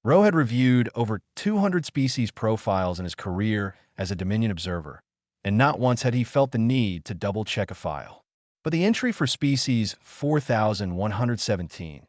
Rowe had reviewed over 200 species profiles in his career as a Dominion observer, and not once had he felt the need to double-check a file. But the entry for species 4117,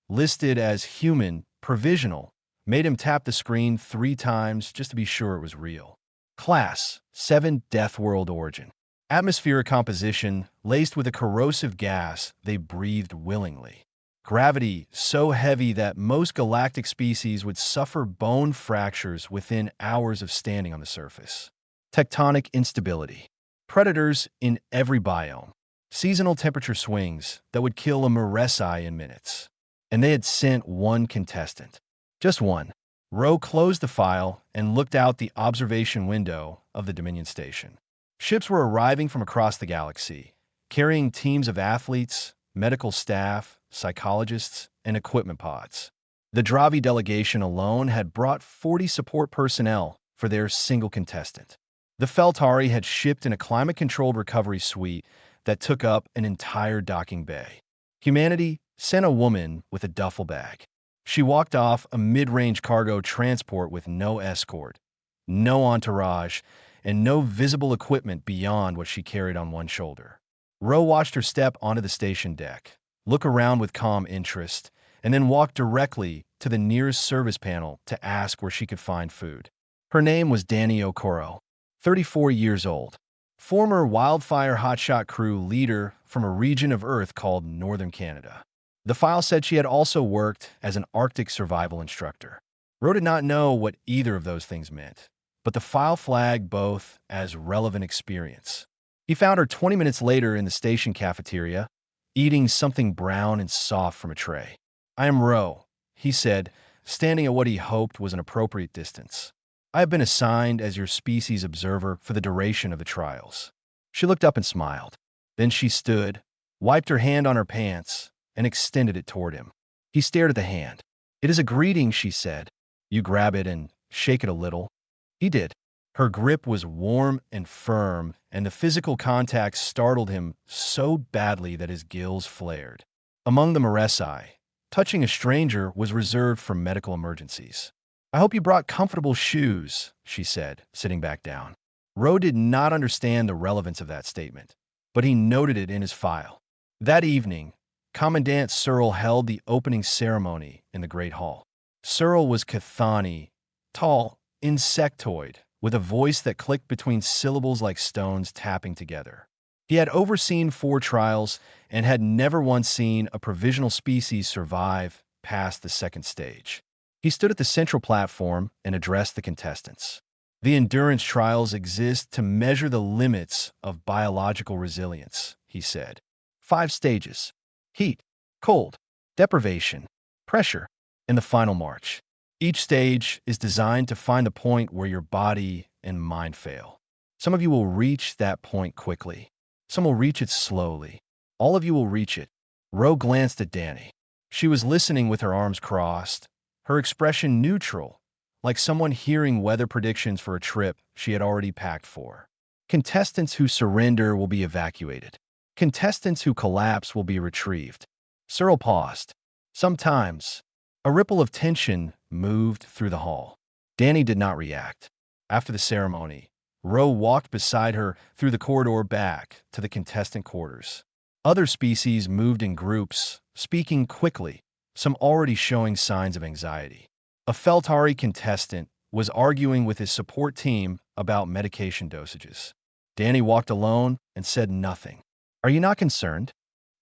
listed as human provisional, made him tap the screen 3 times just to be sure it was real. Class 7 Death World Origin. Atmospheric composition laced with a corrosive gas they breathed willingly. Gravity so heavy that most galactic species would suffer bone fractures within hours of standing on the surface. Tectonic instability. Predators in every biome. Seasonal temperature swings that would kill a Maresi in minutes. And they had sent one contestant. Just one. Rowe closed the file and looked out the observation window of the Dominion station. Ships were arriving from across the galaxy, carrying teams of athletes, medical staff, psychologists, and equipment pods. The Dravi delegation alone had brought 40 support personnel for their single contestant. The Feltari had shipped in a climate-controlled recovery suite that took up an entire docking bay. Humanity sent a woman with a duffel bag. She walked off a mid-range cargo transport with no escort, no entourage, and no visible equipment beyond what she carried on one shoulder. Rowe watched her step onto the station deck, look around with calm interest, and then walk directly to the nearest service panel to ask where she could find food. Her name was Danny Okoro, 34 years old, former wildfire hotshot crew leader from a region of Earth called Northern Canada. The file said she had also worked as an Arctic survival instructor. Rowe did not know what either of those things meant, but the file flagged both as relevant experience. He found her 20 minutes later in the station cafeteria, eating something brown and soft from a tray. "I am Rowe," he said, standing at what he hoped was an appropriate distance. "I have been assigned as your species observer for the duration of the trials." She looked up and smiled. Then she stood, wiped her hand on her pants, and extended it toward him. He stared at the hand. "It is a greeting," she said. "You grab it and shake it a little." He did. Her grip was warm and firm, and the physical contact startled him so badly that his gills flared. Among the Maresi, touching a stranger was reserved for medical emergencies. "I hope you brought comfortable shoes," she said, sitting back down. Rowe did not understand the relevance of that statement, but he noted it in his file. That evening, Commandant Searle held the opening ceremony in the Great Hall. Searle was Cathani, tall, insectoid, with a voice that clicked between syllables like stones tapping together. He had overseen 4 trials and had never once seen a provisional species survive past the second stage. He stood at the central platform and addressed the contestants. "The endurance trials exist to measure the limits of biological resilience," he said. 5 stages: heat, cold, deprivation, pressure, and the final march. Each stage is designed to find the point where your body and mind fail. Some of you will reach that point quickly. Some will reach it slowly. All of you will reach it. Rowe glanced at Danny. She was listening with her arms crossed, her expression neutral, like someone hearing weather predictions for a trip she had already packed for. "Contestants who surrender will be evacuated. Contestants who collapse will be retrieved." Searle paused. Sometimes, a ripple of tension moved through the hall. Danny did not react. After the ceremony, Rowe walked beside her through the corridor back to the contestant quarters. Other species moved in groups, speaking quickly, some already showing signs of anxiety. A Feltari contestant was arguing with his support team about medication dosages. Danny walked alone and said nothing. "Are you not concerned?"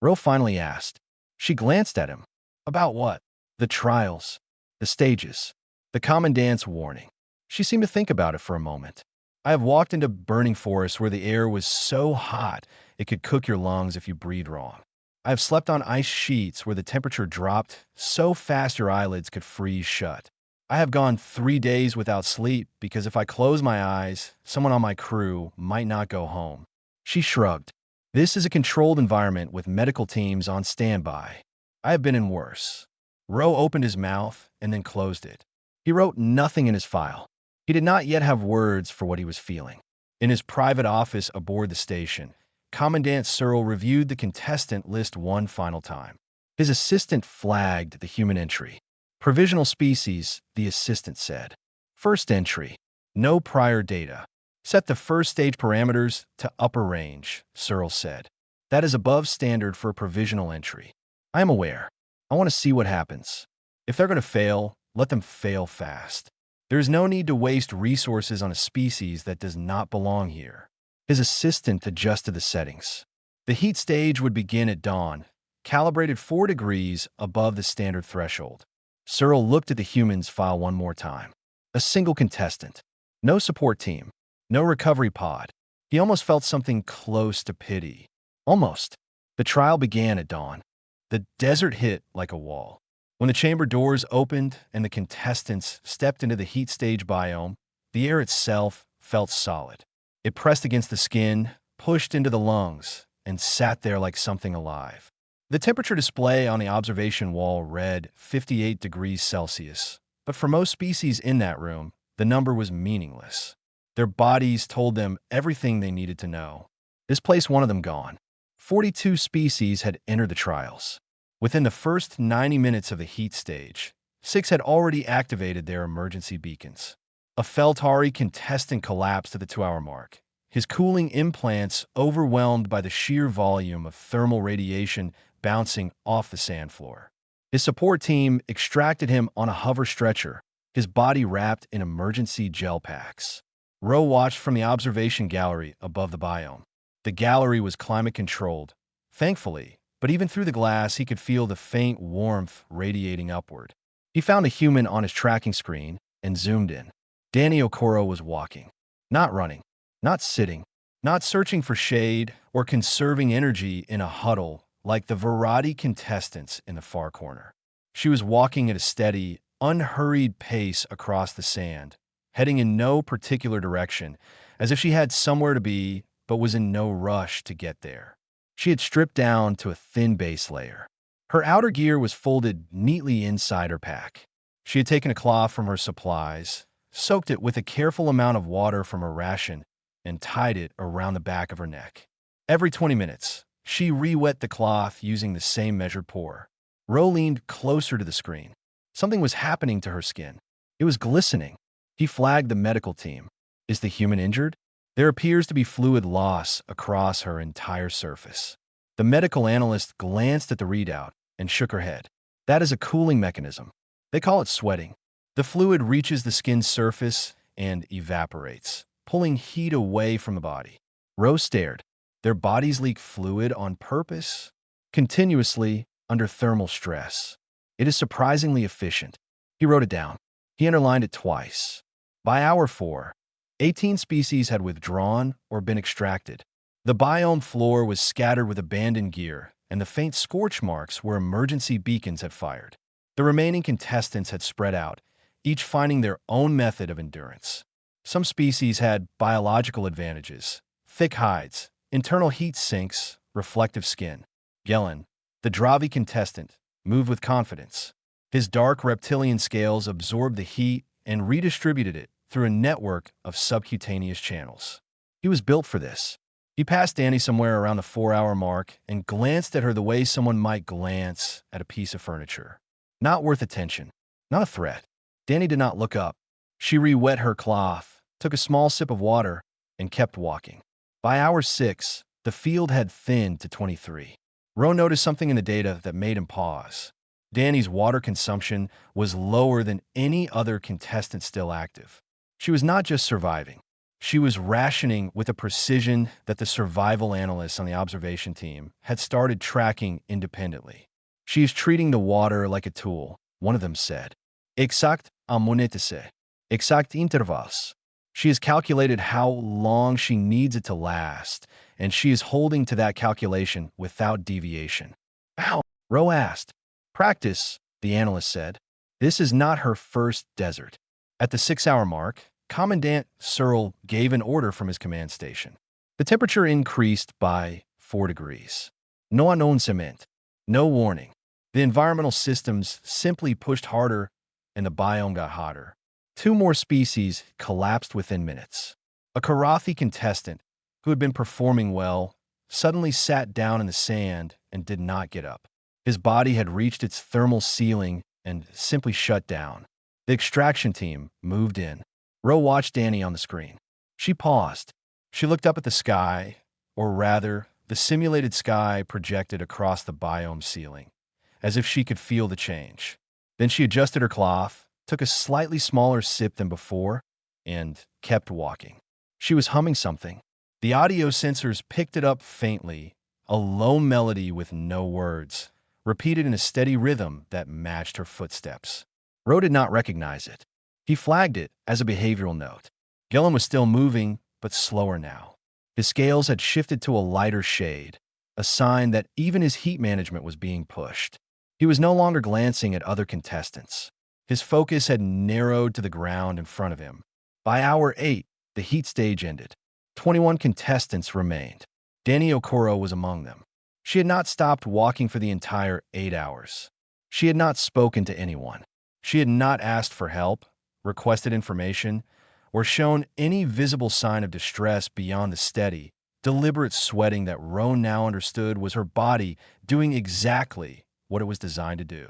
Rowe finally asked. She glanced at him. "About what?" "The trials. The stages. The Commandant's warning." She seemed to think about it for a moment. "I have walked into burning forests where the air was so hot it could cook your lungs if you breathed wrong. I have slept on ice sheets where the temperature dropped so fast your eyelids could freeze shut. I have gone 3 days without sleep because if I close my eyes, someone on my crew might not go home." She shrugged. "This is a controlled environment with medical teams on standby. I have been in worse." Rowe opened his mouth and then closed it. He wrote nothing in his file. He did not yet have words for what he was feeling. In his private office aboard the station, Commandant Searle reviewed the contestant list one final time. His assistant flagged the human entry. Provisional species, the assistant said. First entry. No prior data. Set the first stage parameters to upper range, Searle said. That is above standard for a provisional entry. I am aware. I want to see what happens. If they're going to fail, let them fail fast. There is no need to waste resources on a species that does not belong here. His assistant adjusted the settings. The heat stage would begin at dawn, calibrated 4 degrees above the standard threshold. Searle looked at the humans file one more time. A single contestant. No support team. No recovery pod. He almost felt something close to pity. Almost. The trial began at dawn. The desert hit like a wall. When the chamber doors opened and the contestants stepped into the heat stage biome, the air itself felt solid. It pressed against the skin, pushed into the lungs, and sat there like something alive. The temperature display on the observation wall read 58 degrees Celsius, but for most species in that room, the number was meaningless. Their bodies told them everything they needed to know. This placed one of them gone. 42 species had entered the trials. Within the first 90 minutes of the heat stage, 6 had already activated their emergency beacons. A Feltari contestant collapsed at the 2-hour mark, his cooling implants overwhelmed by the sheer volume of thermal radiation bouncing off the sand floor. His support team extracted him on a hover stretcher, his body wrapped in emergency gel packs. Rowe watched from the observation gallery above the biome. The gallery was climate-controlled, thankfully, but even through the glass he could feel the faint warmth radiating upward. He found a human on his tracking screen and zoomed in. Danny Okoro was walking. Not running, not sitting, not searching for shade or conserving energy in a huddle like the Verati contestants in the far corner. She was walking at a steady, unhurried pace across the sand, heading in no particular direction, as if she had somewhere to be but was in no rush to get there. She had stripped down to a thin base layer. Her outer gear was folded neatly inside her pack. She had taken a cloth from her supplies, soaked it with a careful amount of water from her ration, and tied it around the back of her neck. Every 20 minutes, she re-wet the cloth using the same measured pour. Rowe leaned closer to the screen. Something was happening to her skin. It was glistening. He flagged the medical team. Is the human injured? There appears to be fluid loss across her entire surface. The medical analyst glanced at the readout and shook her head. That is a cooling mechanism. They call it sweating. The fluid reaches the skin's surface and evaporates, pulling heat away from the body. Rose stared. Their bodies leak fluid on purpose, continuously under thermal stress. It is surprisingly efficient. He wrote it down. He underlined it twice. By hour 4, 18 species had withdrawn or been extracted. The biome floor was scattered with abandoned gear, and the faint scorch marks where emergency beacons had fired. The remaining contestants had spread out, each finding their own method of endurance. Some species had biological advantages: thick hides, internal heat sinks, reflective skin. Gellin, the Dravi contestant, moved with confidence. His dark reptilian scales absorbed the heat and redistributed it through a network of subcutaneous channels. He was built for this. He passed Danny somewhere around the 4-hour mark and glanced at her the way someone might glance at a piece of furniture. Not worth attention. Not a threat. Danny did not look up. She re-wet her cloth, took a small sip of water, and kept walking. By hour 6, the field had thinned to 23. Rowe noticed something in the data that made him pause. Danny's water consumption was lower than any other contestant still active. She was not just surviving. She was rationing with a precision that the survival analysts on the observation team had started tracking independently. She is treating the water like a tool, one of them said. Exact amonetese. Exact intervals. She has calculated how long she needs it to last, and she is holding to that calculation without deviation. Ow, Rowe asked. Practice, the analyst said. This is not her first desert. At the 6-hour mark, Commandant Searle gave an order from his command station. The temperature increased by 4 degrees. No announcement. No warning. The environmental systems simply pushed harder, and the biome got hotter. 2 more species collapsed within minutes. A Karathi contestant, who had been performing well, suddenly sat down in the sand and did not get up. His body had reached its thermal ceiling and simply shut down. The extraction team moved in. Ro watched Danny on the screen. She paused. She looked up at the sky, or rather, the simulated sky projected across the biome ceiling, as if she could feel the change. Then she adjusted her cloth, took a slightly smaller sip than before, and kept walking. She was humming something. The audio sensors picked it up faintly, a low melody with no words, repeated in a steady rhythm that matched her footsteps. Ro did not recognize it. He flagged it as a behavioral note. Gillen was still moving, but slower now. His scales had shifted to a lighter shade, a sign that even his heat management was being pushed. He was no longer glancing at other contestants. His focus had narrowed to the ground in front of him. By hour 8, the heat stage ended. 21 contestants remained. Danny Okoro was among them. She had not stopped walking for the entire 8 hours. She had not spoken to anyone. She had not asked for help, requested information, or shown any visible sign of distress beyond the steady, deliberate sweating that Ro now understood was her body doing exactly what it was designed to do.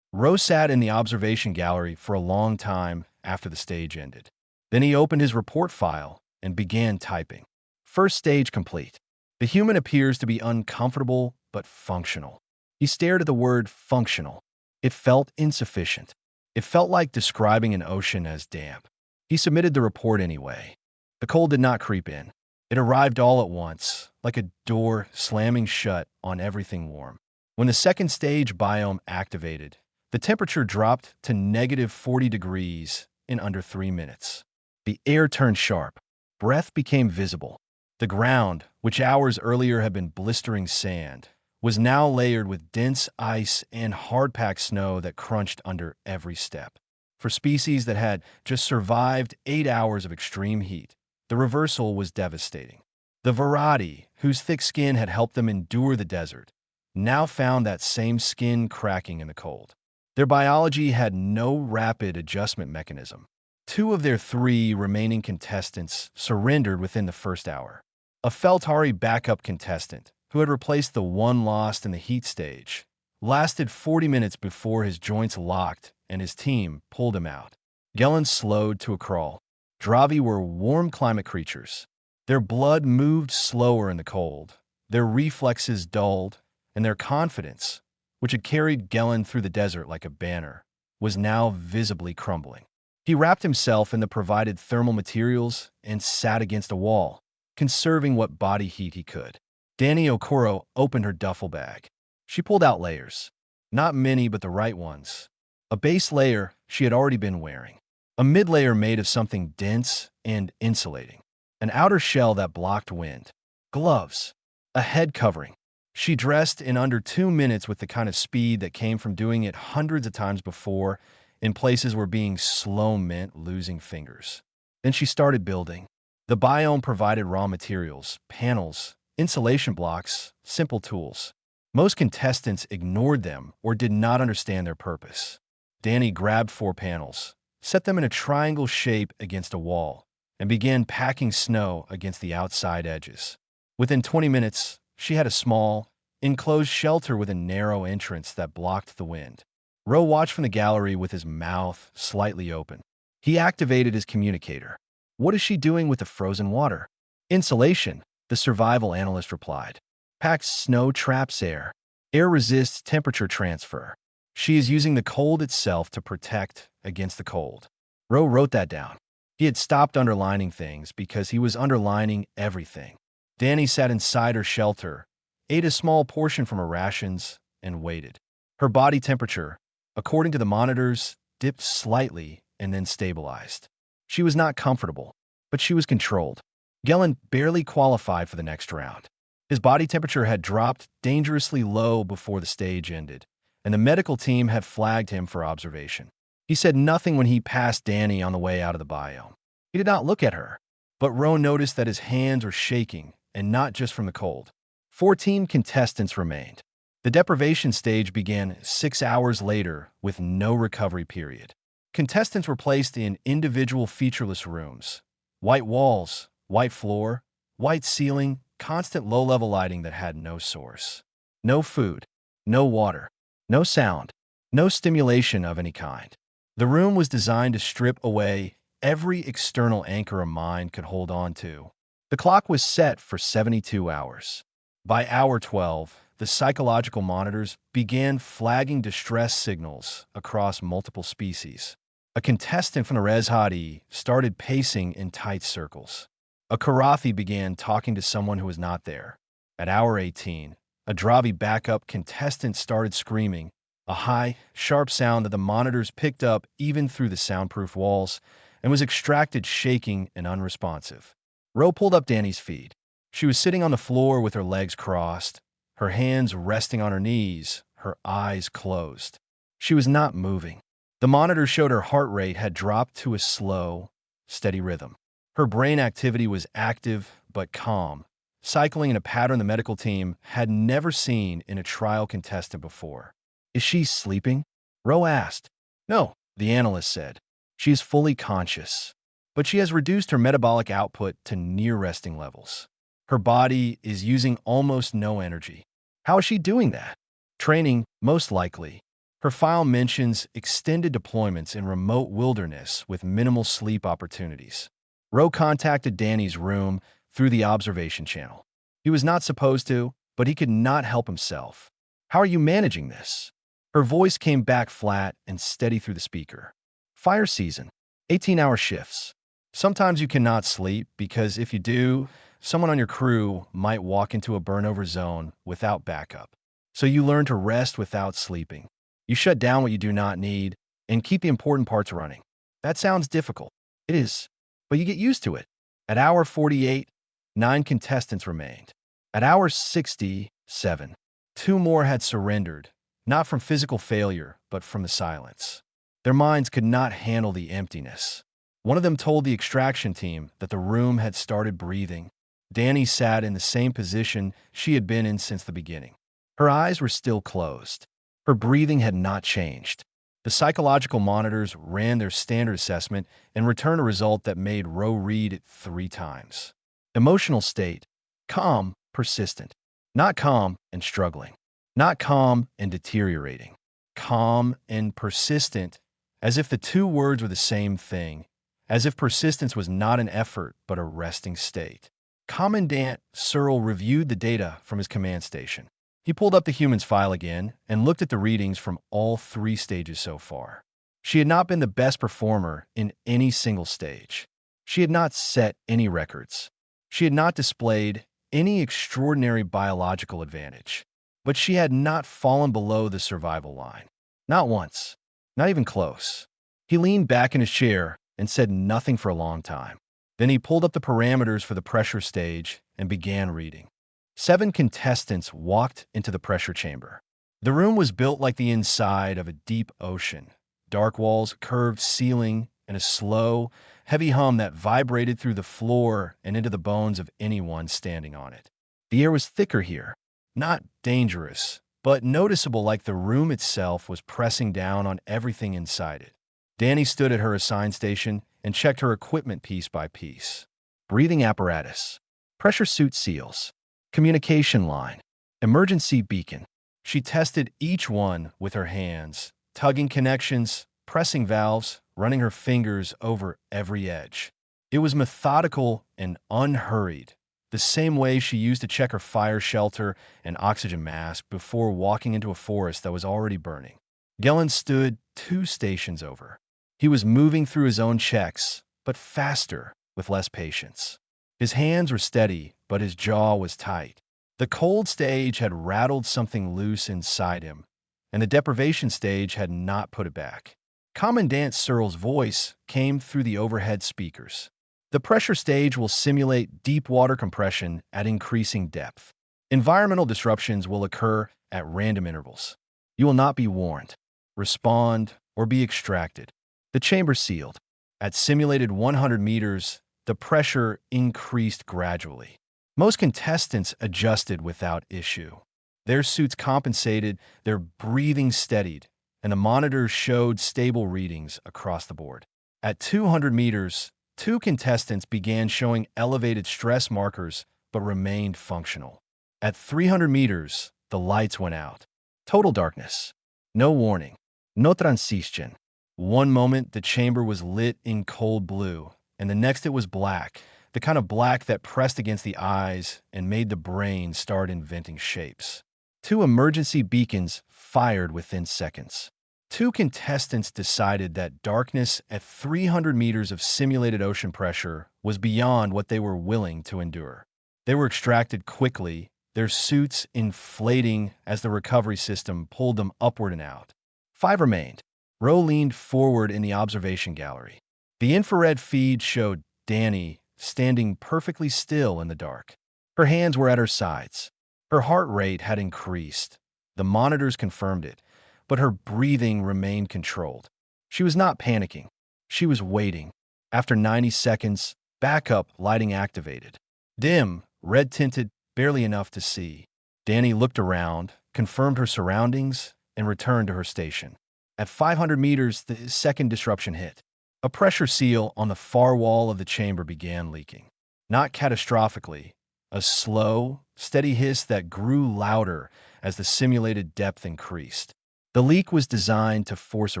Ro sat in the observation gallery for a long time after the stage ended. Then he opened his report file and began typing. First stage complete. The human appears to be uncomfortable but functional. He stared at the word functional. It felt insufficient. It felt like describing an ocean as damp. He submitted the report anyway. The cold did not creep in. It arrived all at once, like a door slamming shut on everything warm. When the second stage biome activated, the temperature dropped to -40 degrees in under 3 minutes. The air turned sharp. Breath became visible. The ground, which hours earlier had been blistering sand, was now layered with dense ice and hard-packed snow that crunched under every step. For species that had just survived 8 hours of extreme heat, the reversal was devastating. The variety, whose thick skin had helped them endure the desert, now found that same skin cracking in the cold. Their biology had no rapid adjustment mechanism. 2 of their 3 remaining contestants surrendered within the first hour. A Feltari backup contestant, who had replaced the one lost in the heat stage, lasted 40 minutes before his joints locked and his team pulled him out. Gelen slowed to a crawl. Dravi were warm climate creatures. Their blood moved slower in the cold, their reflexes dulled, and their confidence, which had carried Gelen through the desert like a banner, was now visibly crumbling. He wrapped himself in the provided thermal materials and sat against a wall, conserving what body heat he could. Danny Okoro opened her duffel bag. She pulled out layers. Not many, but the right ones. A base layer she had already been wearing. A mid-layer made of something dense and insulating. An outer shell that blocked wind. Gloves. A head covering. She dressed in under 2 minutes with the kind of speed that came from doing it hundreds of times before in places where being slow meant losing fingers. Then she started building. The biome provided raw materials, panels, insulation blocks, simple tools. Most contestants ignored them or did not understand their purpose. Danny grabbed 4 panels, set them in a triangle shape against a wall, and began packing snow against the outside edges. Within 20 minutes, she had a small, enclosed shelter with a narrow entrance that blocked the wind. Ro watched from the gallery with his mouth slightly open. He activated his communicator. What is she doing with the frozen water? Insulation, the survival analyst replied. Packs snow traps air. Air resists temperature transfer. She is using the cold itself to protect against the cold. Ro wrote that down. He had stopped underlining things because he was underlining everything. Danny sat inside her shelter, ate a small portion from her rations, and waited. Her body temperature, according to the monitors, dipped slightly and then stabilized. She was not comfortable, but she was controlled. Gelen barely qualified for the next round. His body temperature had dropped dangerously low before the stage ended, and the medical team had flagged him for observation. He said nothing when he passed Danny on the way out of the biome. He did not look at her, but Ro noticed that his hands were shaking, and not just from the cold. 14 contestants remained. The deprivation stage began 6 hours later with no recovery period. Contestants were placed in individual featureless rooms. White walls, white floor, white ceiling, constant low-level lighting that had no source. No food, no water, no sound, No stimulation of any kind. The room was designed to strip away every external anchor a mind could hold on to. The clock was set for 72 hours. By hour 12, the psychological monitors began flagging distress signals across multiple species. A contestant from the Rezhadi started pacing in tight circles. A Karathi began talking to someone who was not there. At hour 18, a Dravi backup contestant started screaming, a high, sharp sound that the monitors picked up even through the soundproof walls, and was extracted shaking and unresponsive. Ro pulled up Danny's feed. She was sitting on the floor with her legs crossed, her hands resting on her knees, her eyes closed. She was not moving. The monitor showed her heart rate had dropped to a slow, steady rhythm. Her brain activity was active but calm, cycling in a pattern the medical team had never seen in a trial contestant before. Is she sleeping? Ro asked. No, the analyst said. She is fully conscious, but she has reduced her metabolic output to near resting levels. Her body is using almost no energy. How is she doing that? Training, most likely. Her file mentions extended deployments in remote wilderness with minimal sleep opportunities. Ro contacted Danny's room through the observation channel. He was not supposed to, but he could not help himself. How are you managing this? Her voice came back flat and steady through the speaker. Fire season. 18-hour shifts. Sometimes you cannot sleep because if you do, someone on your crew might walk into a burnover zone without backup. So you learn to rest without sleeping. You shut down what you do not need and keep the important parts running. That sounds difficult. It is, but you get used to it. At hour 48, 9 contestants remained. At hour 67, 2 more had surrendered, not from physical failure, but from the silence. Their minds could not handle the emptiness. One of them told the extraction team that the room had started breathing. Danny sat in the same position she had been in since the beginning. Her eyes were still closed. Her breathing had not changed. The psychological monitors ran their standard assessment and returned a result that made Ro read it 3 times. Emotional state: calm, persistent. Not calm and struggling. Not calm and deteriorating. Calm and persistent, as if the 2 words were the same thing, as if persistence was not an effort but a resting state. Commandant Searle reviewed the data from his command station. He pulled up the human's file again and looked at the readings from all 3 stages so far. She had not been the best performer in any single stage. She had not set any records. She had not displayed any extraordinary biological advantage. But she had not fallen below the survival line. Not once. Not even close. He leaned back in his chair and said nothing for a long time. Then he pulled up the parameters for the pressure stage and began reading. 7 contestants walked into the pressure chamber. The room was built like the inside of a deep ocean. Dark walls, curved ceiling, and a slow, heavy hum that vibrated through the floor and into the bones of anyone standing on it. The air was thicker here. Not dangerous, but noticeable, like the room itself was pressing down on everything inside it. Danny stood at her assigned station and checked her equipment piece by piece. Breathing apparatus, pressure suit seals, communication line, emergency beacon. She tested each one with her hands, tugging connections, pressing valves, running her fingers over every edge. It was methodical and unhurried, the same way she used to check her fire shelter and oxygen mask before walking into a forest that was already burning. Gellin stood 2 stations over. He was moving through his own checks, but faster, with less patience. His hands were steady, but his jaw was tight. The cold stage had rattled something loose inside him, and the deprivation stage had not put it back. Commandant Searle's voice came through the overhead speakers. The pressure stage will simulate deep water compression at increasing depth. Environmental disruptions will occur at random intervals. You will not be warned, respond, or be extracted. The chamber sealed. At simulated 100 meters, the pressure increased gradually. Most contestants adjusted without issue. Their suits compensated, their breathing steadied, and the monitors showed stable readings across the board. At 200 meters, 2 contestants began showing elevated stress markers but remained functional. At 300 meters, the lights went out. Total darkness. No warning. No transition. One moment, the chamber was lit in cold blue, and the next it was black, the kind of black that pressed against the eyes and made the brain start inventing shapes. Two emergency beacons fired within seconds. Two contestants decided that darkness at 300 meters of simulated ocean pressure was beyond what they were willing to endure. They were extracted quickly, their suits inflating as the recovery system pulled them upward and out. Five remained. Ro leaned forward in the observation gallery. The infrared feed showed Danny standing perfectly still in the dark. Her hands were at her sides. Her heart rate had increased. The monitors confirmed it, but her breathing remained controlled. She was not panicking. She was waiting. After 90 seconds, backup lighting activated. Dim, red-tinted, barely enough to see. Danny looked around, confirmed her surroundings, and returned to her station. At 500 meters, the second disruption hit. A pressure seal on the far wall of the chamber began leaking. Not catastrophically, a slow, steady hiss that grew louder as the simulated depth increased. The leak was designed to force a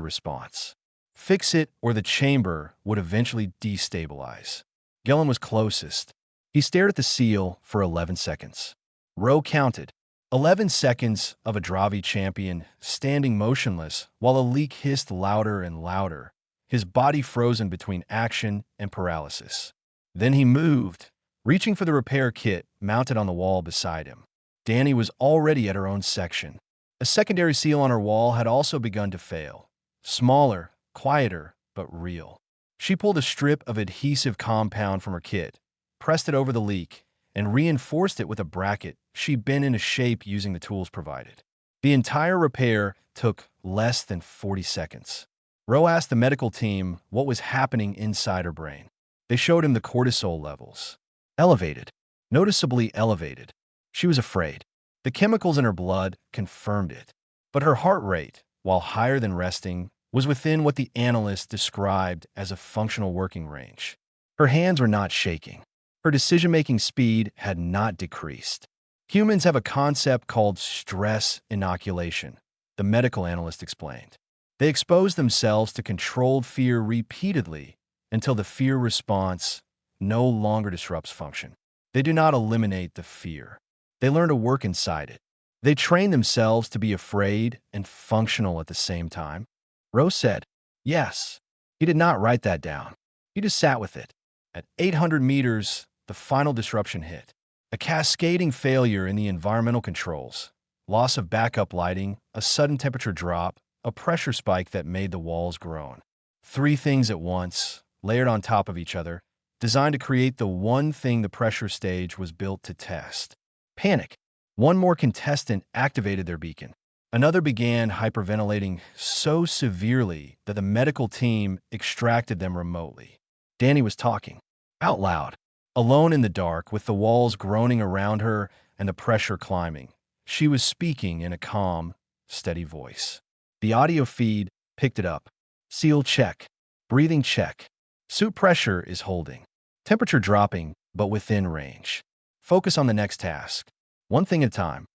response. Fix it or the chamber would eventually destabilize. Gillen was closest. He stared at the seal for 11 seconds. Ro counted. 11 seconds of a Dravi champion standing motionless while a leak hissed louder and louder, his body frozen between action and paralysis. Then he moved, reaching for the repair kit mounted on the wall beside him. Danny was already at her own section. A secondary seal on her wall had also begun to fail. Smaller, quieter, but real. She pulled a strip of adhesive compound from her kit, pressed it over the leak, and reinforced it with a bracket she'd bent into shape using the tools provided. The entire repair took less than 40 seconds. Ro asked the medical team what was happening inside her brain. They showed him the cortisol levels. Elevated. Noticeably elevated. She was afraid. The chemicals in her blood confirmed it. But her heart rate, while higher than resting, was within what the analyst described as a functional working range. Her hands were not shaking. Her decision-making speed had not decreased. Humans have a concept called stress inoculation, the medical analyst explained. They expose themselves to controlled fear repeatedly until the fear response no longer disrupts function. They do not eliminate the fear. They learn to work inside it. They train themselves to be afraid and functional at the same time. Rose said, yes. He did not write that down. He just sat with it. At 800 meters, the final disruption hit. A cascading failure in the environmental controls, loss of backup lighting, a sudden temperature drop, a pressure spike that made the walls groan. Three things at once, layered on top of each other, designed to create the one thing the pressure stage was built to test. Panic. One more contestant activated their beacon. Another began hyperventilating so severely that the medical team extracted them remotely. Danny was talking, out loud, alone in the dark with the walls groaning around her and the pressure climbing. She was speaking in a calm, steady voice. The audio feed picked it up. Seal check. Breathing check. Suit pressure is holding. Temperature dropping, but within range. Focus on the next task. One thing at a time.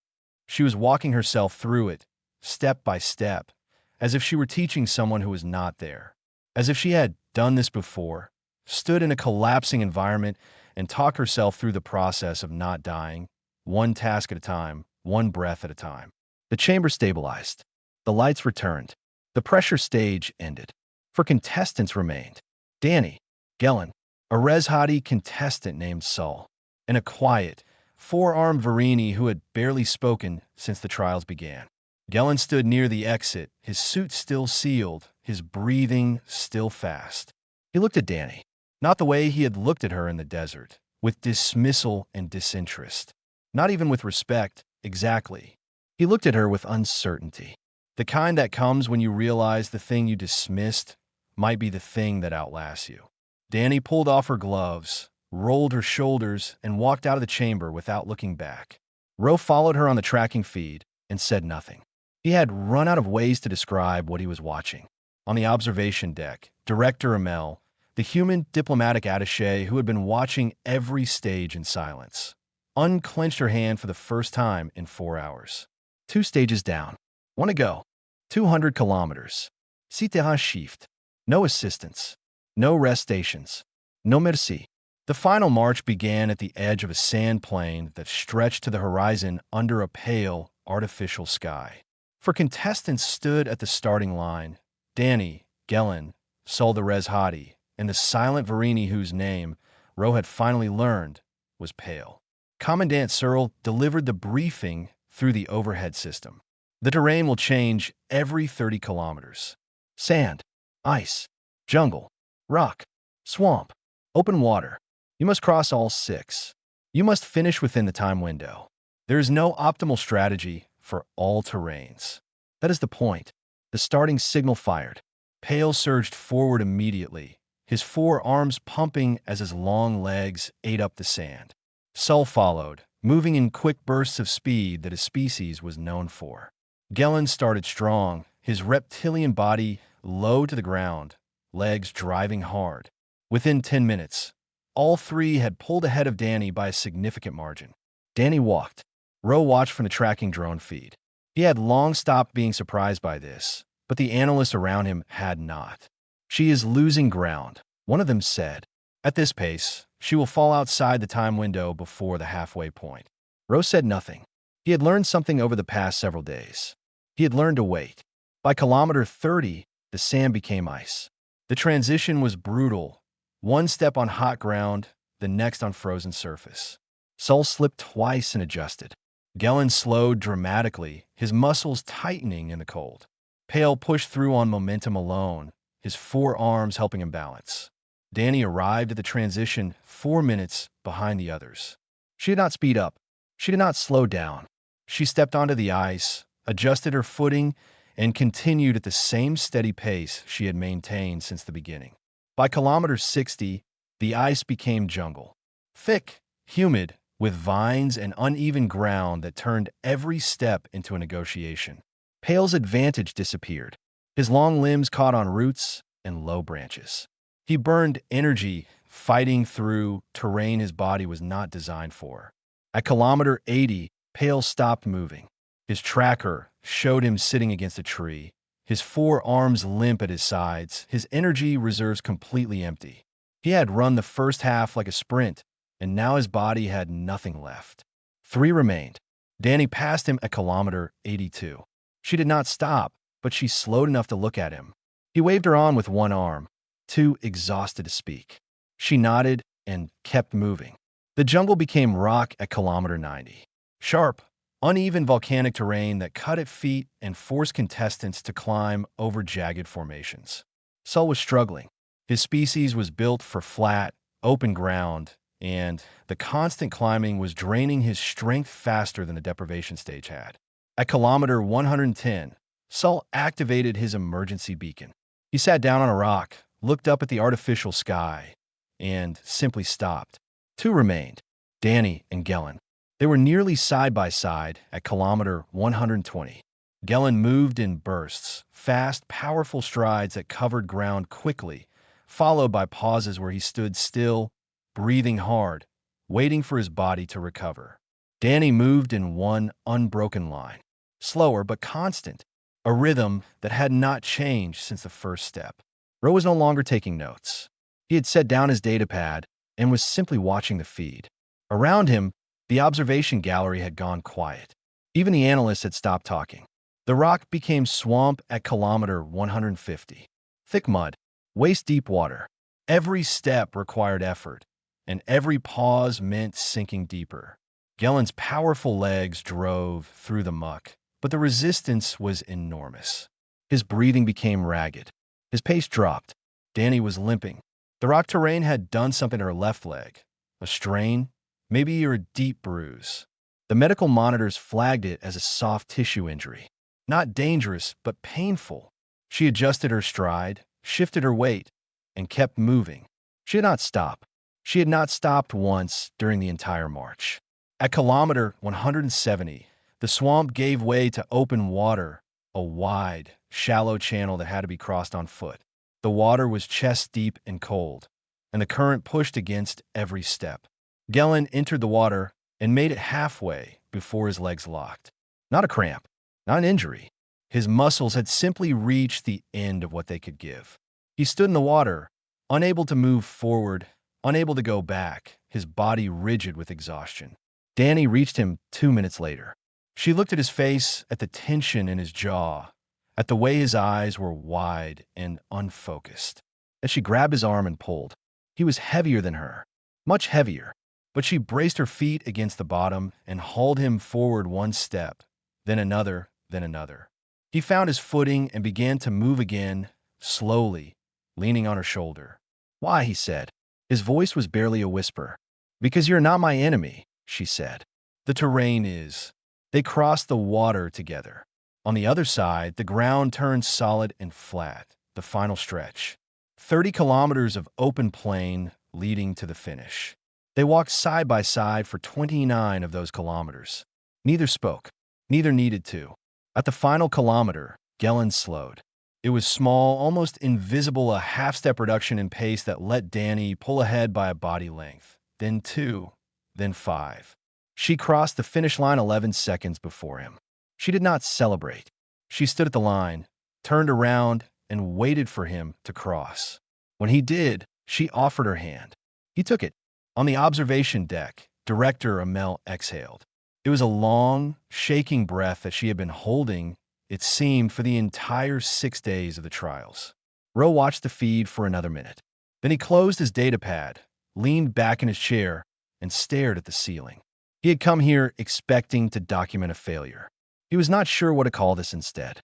She was walking herself through it, step by step, as if she were teaching someone who was not there. As if she had done this before, stood in a collapsing environment and talked herself through the process of not dying, one task at a time, one breath at a time. The chamber stabilized. The lights returned. The pressure stage ended. For contestants remained. Danny, Gellen, a Rezhadi contestant named Sul, and a quiet, four-armed Varini who had barely spoken since the trials began. Gellen stood near the exit, his suit still sealed, his breathing still fast. He looked at Danny, not the way he had looked at her in the desert, with dismissal and disinterest. Not even with respect, exactly. He looked at her with uncertainty. The kind that comes when you realize the thing you dismissed might be the thing that outlasts you. Danny pulled off her gloves, rolled her shoulders, and walked out of the chamber without looking back. Ro followed her on the tracking feed and said nothing. He had run out of ways to describe what he was watching. On the observation deck, Director Amel, the human diplomatic attaché who had been watching every stage in silence, unclenched her hand for the first time in 4 hours. 2 stages down. 1 to go. 200 kilometers. Citerra shift. No assistance. No rest stations. No merci. The final march began at the edge of a sand plain that stretched to the horizon under a pale, artificial sky. For contestants stood at the starting line, Danny, Gellin, Sol the Rezhadi, and the silent Varini whose name Ro had finally learned was Pale. Commandant Searle delivered the briefing through the overhead system. The terrain will change every 30 kilometers. Sand, ice, jungle, rock, swamp, open water. You must cross all 6. You must finish within the time window. There is no optimal strategy for all terrains. That is the point. The starting signal fired. Pale surged forward immediately, his 4 arms pumping as his long legs ate up the sand. Sol followed, moving in quick bursts of speed that his species was known for. Gellin started strong, his reptilian body low to the ground, legs driving hard. Within 10 minutes, all 3 had pulled ahead of Danny by a significant margin. Danny walked. Ro watched from the tracking drone feed. He had long stopped being surprised by this, but the analysts around him had not. She is losing ground, one of them said. At this pace, she will fall outside the time window before the halfway point. Ro said nothing. He had learned something over the past several days. He had learned to wait. By kilometer 30, the sand became ice. The transition was brutal. One step on hot ground, the next on frozen surface. Sol slipped twice and adjusted. Gellin slowed dramatically, his muscles tightening in the cold. Pale pushed through on momentum alone, his 4 arms helping him balance. Danny arrived at the transition 4 minutes behind the others. She did not speed up. She did not slow down. She stepped onto the ice, adjusted her footing, and continued at the same steady pace she had maintained since the beginning. By kilometer 60, the ice became jungle. Thick, humid, with vines and uneven ground that turned every step into a negotiation. Pale's advantage disappeared. His long limbs caught on roots and low branches. He burned energy fighting through terrain his body was not designed for. At kilometer 80, Pale stopped moving. His tracker showed him sitting against a tree, his 4 arms limp at his sides, his energy reserves completely empty. He had run the first half like a sprint, and now his body had nothing left. 3 remained. Danny passed him at kilometer 82. She did not stop, but she slowed enough to look at him. He waved her on with 1 arm, too exhausted to speak. She nodded and kept moving. The jungle became rock at kilometer 90. Sharp, uneven volcanic terrain that cut at feet and forced contestants to climb over jagged formations. Sol was struggling. His species was built for flat, open ground, and the constant climbing was draining his strength faster than the deprivation stage had. At kilometer 110, Sol activated his emergency beacon. He sat down on a rock, looked up at the artificial sky, and simply stopped. 2 remained, Danny and Gellin. They were nearly side by side at kilometer 120. Gellin moved in bursts, fast, powerful strides that covered ground quickly, followed by pauses where he stood still, breathing hard, waiting for his body to recover. Danny moved in one unbroken line, slower but constant, a rhythm that had not changed since the first step. Ro was no longer taking notes. He had set down his datapad and was simply watching the feed. Around him, the observation gallery had gone quiet. Even the analysts had stopped talking. The rock became swamp at kilometer 150. Thick mud, waist-deep water. Every step required effort, and every pause meant sinking deeper. Gellin's powerful legs drove through the muck, but the resistance was enormous. His breathing became ragged. His pace dropped. Danny was limping. The rock terrain had done something to her left leg. A strain, maybe a deep bruise. The medical monitors flagged it as a soft tissue injury. Not dangerous, but painful. She adjusted her stride, shifted her weight, and kept moving. She did not stop. She had not stopped once during the entire march. At kilometer 170, the swamp gave way to open water, a wide, shallow channel that had to be crossed on foot. The water was chest-deep and cold, and the current pushed against every step. Gellin entered the water and made it halfway before his legs locked. Not a cramp, not an injury, His muscles had simply reached the end of what they could give. He stood in the water, unable to move forward, unable to go back, his body rigid with exhaustion. Danny reached him 2 minutes later. She looked at his face, at the tension in his jaw, at the way his eyes were wide and unfocused. As she grabbed his arm and pulled, he was heavier than her, much heavier, but she braced her feet against the bottom and hauled him forward one step, then another, then another. He found his footing and began to move again, slowly, leaning on her shoulder. "Why?" he said. His voice was barely a whisper. "Because you're not my enemy," she said. "The terrain is." They crossed the water together. On the other side, the ground turned solid and flat, the final stretch. 30 kilometers of open plain leading to the finish. They walked side by side for 29 of those kilometers. Neither spoke. Neither needed to. At the final kilometer, Gellin slowed. It was small, almost invisible, a half-step reduction in pace that let Danny pull ahead by a body length. Then 2, then 5. She crossed the finish line 11 seconds before him. She did not celebrate. She stood at the line, turned around, and waited for him to cross. When he did, she offered her hand. He took it. On the observation deck, Director Amel exhaled. It was a long, shaking breath that she had been holding, it seemed, for the entire 6 days of the trials. Roe watched the feed for another minute. Then he closed his datapad, leaned back in his chair, and stared at the ceiling. He had come here expecting to document a failure. He was not sure what to call this instead.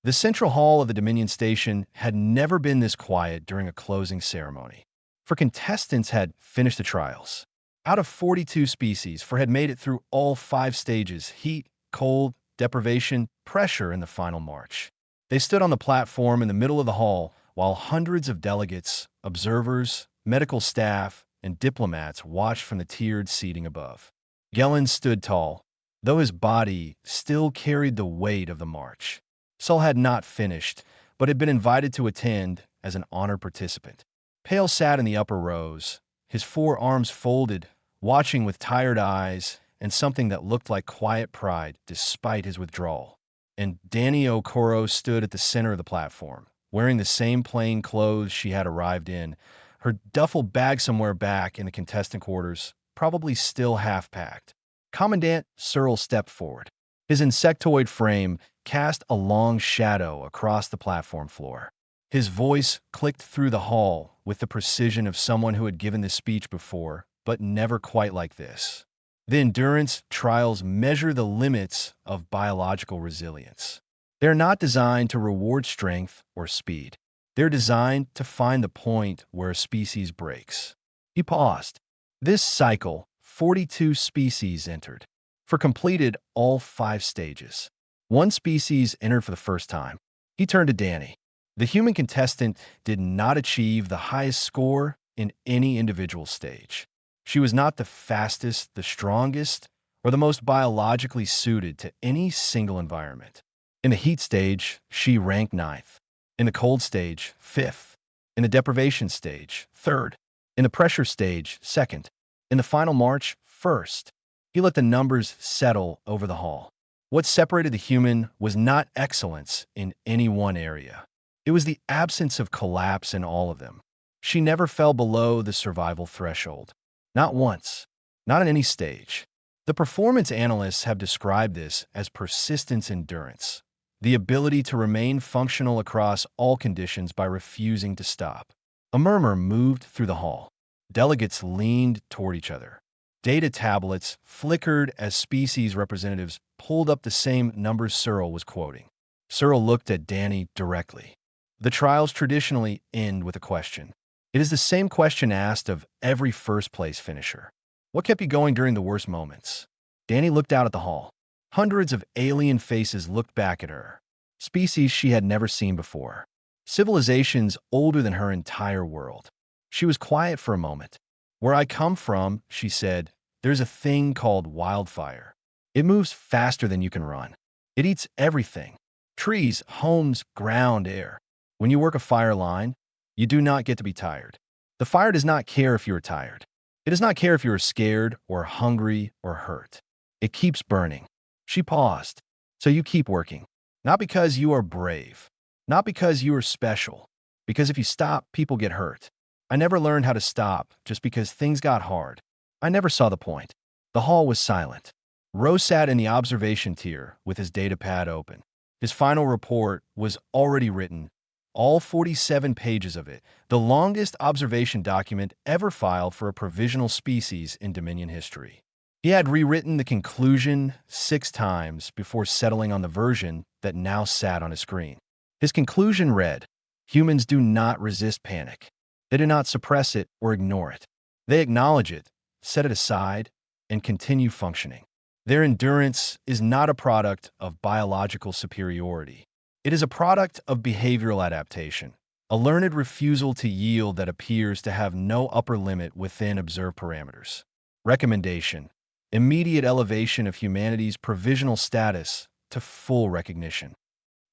The central hall of the Dominion Station had never been this quiet during a closing ceremony. For contestants had finished the trials. Out of 42 species, for had made it through all 5 stages: heat, cold, deprivation, pressure in the final march. They stood on the platform in the middle of the hall while hundreds of delegates, observers, medical staff, and diplomats watched from the tiered seating above. Gellin stood tall, though his body still carried the weight of the march. Sol had not finished, but had been invited to attend as an honored participant. Pale sat in the upper rows, his 4 arms folded, watching with tired eyes and something that looked like quiet pride despite his withdrawal. And Danny Okoro stood at the center of the platform, wearing the same plain clothes she had arrived in, her duffel bag somewhere back in the contestant quarters, probably still half-packed. Commandant Searle stepped forward. His insectoid frame cast a long shadow across the platform floor. His voice clicked through the hall with the precision of someone who had given this speech before, but never quite like this. The endurance trials measure the limits of biological resilience. They're not designed to reward strength or speed. They're designed to find the point where a species breaks. He paused. This cycle, 42 species entered. For completed all 5 stages. 1 species entered for the first time. He turned to Danny. The human contestant did not achieve the highest score in any individual stage. She was not the fastest, the strongest, or the most biologically suited to any single environment. In the heat stage, she ranked 9th. In the cold stage, 5th. In the deprivation stage, 3rd. In the pressure stage, 2nd. In the final march, 1st. He let the numbers settle over the hall. What separated the human was not excellence in any one area. It was the absence of collapse in all of them. She never fell below the survival threshold. Not once. Not in any stage. The performance analysts have described this as persistence endurance, the ability to remain functional across all conditions by refusing to stop. A murmur moved through the hall. Delegates leaned toward each other. Data tablets flickered as species representatives pulled up the same numbers Searle was quoting. Searle looked at Danny directly. The trials traditionally end with a question. It is the same question asked of every first-place finisher. What kept you going during the worst moments? Danny looked out at the hall. Hundreds of alien faces looked back at her. Species she had never seen before. Civilizations older than her entire world. She was quiet for a moment. "Where I come from," she said, "there's a thing called wildfire. It moves faster than you can run. It eats everything. Trees, homes, ground, air. When you work a fire line, you do not get to be tired. The fire does not care if you are tired. It does not care if you are scared or hungry or hurt. It keeps burning." She paused. "So you keep working." Not because you are brave. Not because you are special. Because if you stop, people get hurt. I never learned how to stop just because things got hard. I never saw the point. The hall was silent. Rose sat in the observation tier with his datapad open. His final report was already written, all 47 pages of it, the longest observation document ever filed for a provisional species in Dominion history. He had rewritten the conclusion 6 times before settling on the version that now sat on his screen. His conclusion read, "Humans do not resist panic. They do not suppress it or ignore it. They acknowledge it, set it aside, and continue functioning. Their endurance is not a product of biological superiority. It is a product of behavioral adaptation, a learned refusal to yield that appears to have no upper limit within observed parameters. Recommendation: immediate elevation of humanity's provisional status to full recognition."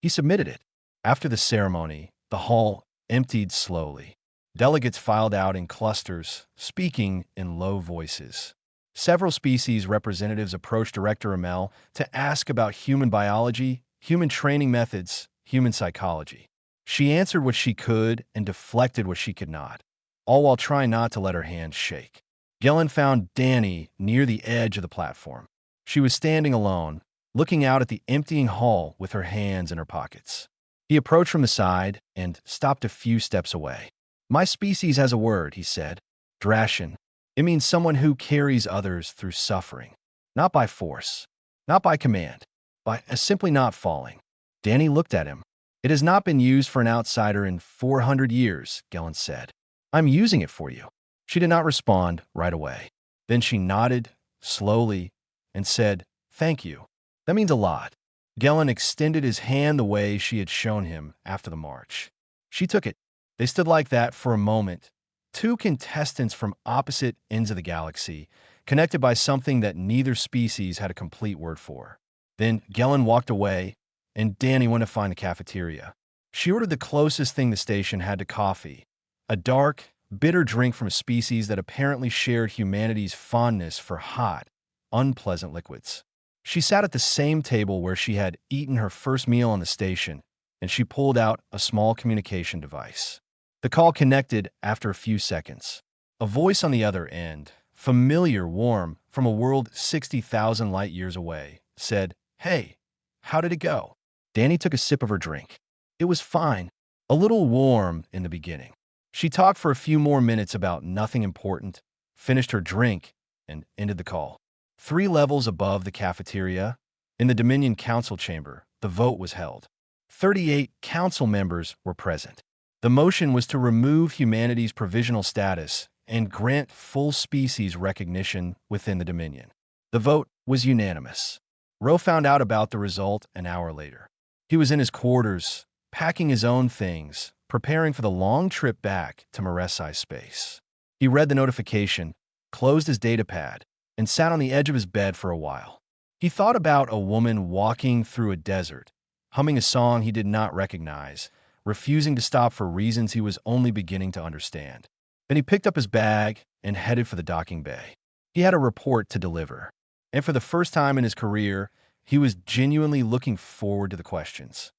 He submitted it. After the ceremony, the hall emptied slowly. Delegates filed out in clusters, speaking in low voices. Several species representatives approached Director Amel to ask about human biology, human training methods, human psychology. She answered what she could and deflected what she could not, all while trying not to let her hands shake. Gillen found Danny near the edge of the platform. She was standing alone, looking out at the emptying hall with her hands in her pockets. He approached from the side and stopped a few steps away. "My species has a word," he said. "Drashin. It means someone who carries others through suffering. Not by force, not by command, by simply not falling." Danny looked at him. "It has not been used for an outsider in 400 years, Gillen said. "I'm using it for you." She did not respond right away. Then she nodded, slowly, and said, "Thank you. That means a lot." Gillen extended his hand the way she had shown him after the march. She took it. They stood like that for a moment, two contestants from opposite ends of the galaxy, connected by something that neither species had a complete word for. Then Gillen walked away, and Danny went to find the cafeteria. She ordered the closest thing the station had to coffee, a dark, bitter drink from a species that apparently shared humanity's fondness for hot, unpleasant liquids. She sat at the same table where she had eaten her first meal on the station, and she pulled out a small communication device. The call connected after a few seconds. A voice on the other end, familiar, warm, from a world 60,000 light years away, said, "Hey, how did it go?" Danny took a sip of her drink. It was fine, a little warm in the beginning. She talked for a few more minutes about nothing important, finished her drink, and ended the call. 3 levels above the cafeteria, in the Dominion Council chamber, the vote was held. 38 council members were present. The motion was to remove humanity's provisional status and grant full species recognition within the Dominion. The vote was unanimous. Roe found out about the result an hour later. He was in his quarters, packing his own things, preparing for the long trip back to Maresai space. He read the notification, closed his datapad, and sat on the edge of his bed for a while. He thought about a woman walking through a desert, humming a song he did not recognize, refusing to stop for reasons he was only beginning to understand. Then he picked up his bag and headed for the docking bay. He had a report to deliver, and for the first time in his career, he was genuinely looking forward to the questions.